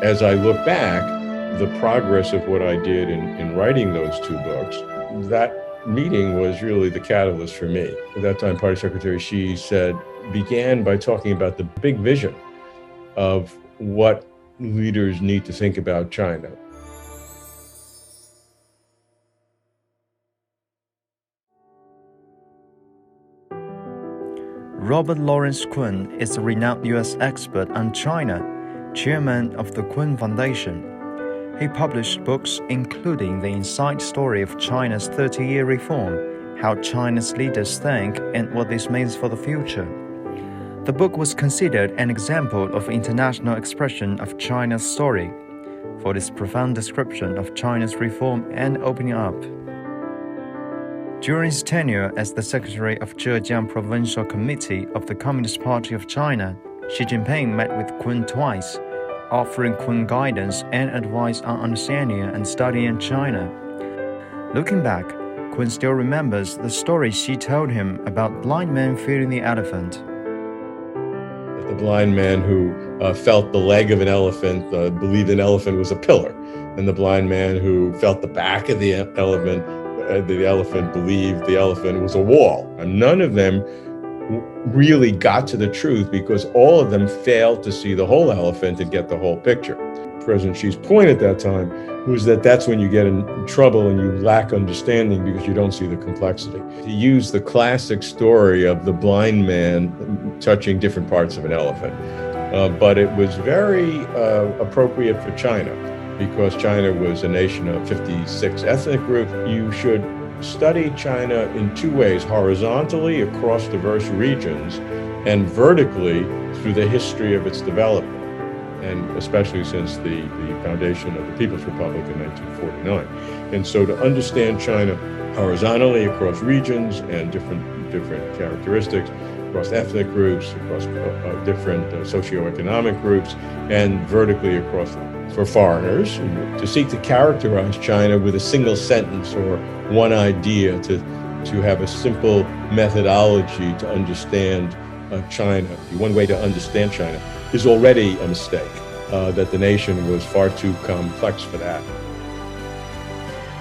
As I look back, the progress of what I did in writing those two books, that meeting was really the catalyst for me. At that time, Party Secretary Xi began by talking about the big vision of what leaders need to think about China. Robert Lawrence Kuhn is a renowned U.S. expert on China, chairman of the Kuhn Foundation. He published books including The Inside Story of China's 30-Year Reform, How China's Leaders Think and What This Means for the Future. The book was considered an example of international expression of China's story, for its profound description of China's reform and opening up. During his tenure as the secretary of Zhejiang Provincial Committee of the Communist Party of China, Xi Jinping met with Kuhn twice, offering Kuhn guidance and advice on understanding and studying China. Looking back, Kuhn still remembers the story Xi told him about blind man feeding the elephant. The blind man who felt the leg of an elephant believed an elephant was a pillar, and the blind man who felt the back of the elephant believed the elephant was a wall. And none of them really got to the truth because all of them failed to see the whole elephant and get the whole picture. President Xi's point at that time was that that's when you get in trouble and you lack understanding because you don't see the complexity. He used the classic story of the blind man touching different parts of an elephant, but it was very appropriate for China because China was a nation of 56 ethnic groups. You should study China in two ways: horizontally across diverse regions and vertically through the history of its development, and especially since the foundation of the People's Republic in 1949. And so to understand China horizontally across regions and different characteristics, across ethnic groups, across different socioeconomic groups, and vertically across for foreigners, to seek to characterize China with a single sentence or one idea, to have a simple methodology to understand China. One way to understand China is already a mistake, that the nation was far too complex for that.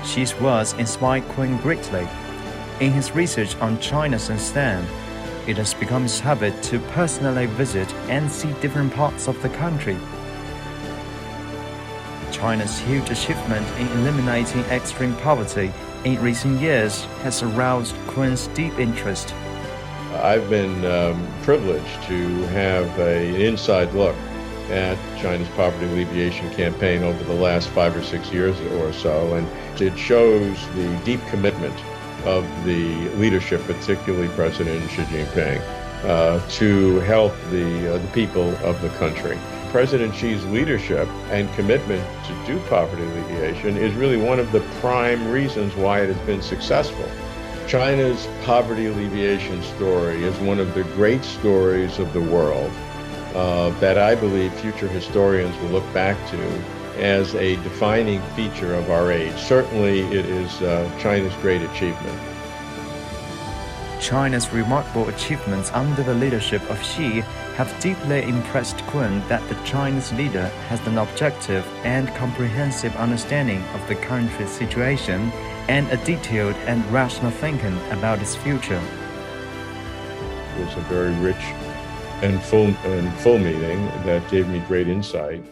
Xi's words inspired Kuhn greatly. In his research on China since then, it has become his habit to personally visit and see different parts of the country. China's huge achievement in eliminating extreme poverty in recent years has aroused Kuhn's deep interest. I've been privileged to have an inside look at China's poverty alleviation campaign over the last 5 or 6 years or so, and it shows the deep commitment of the leadership, particularly President Xi Jinping, to help the people of the country. President Xi's leadership and commitment to do poverty alleviation is really one of the prime reasons why it has been successful. China's poverty alleviation story is one of the great stories of the world that I believe future historians will look back to as a defining feature of our age. Certainly, it is China's great achievement. China's remarkable achievements under the leadership of Xi have deeply impressed Kuhn that the Chinese leader has an objective and comprehensive understanding of the country's situation and a detailed and rational thinking about its future. It was a very rich and full meeting that gave me great insight.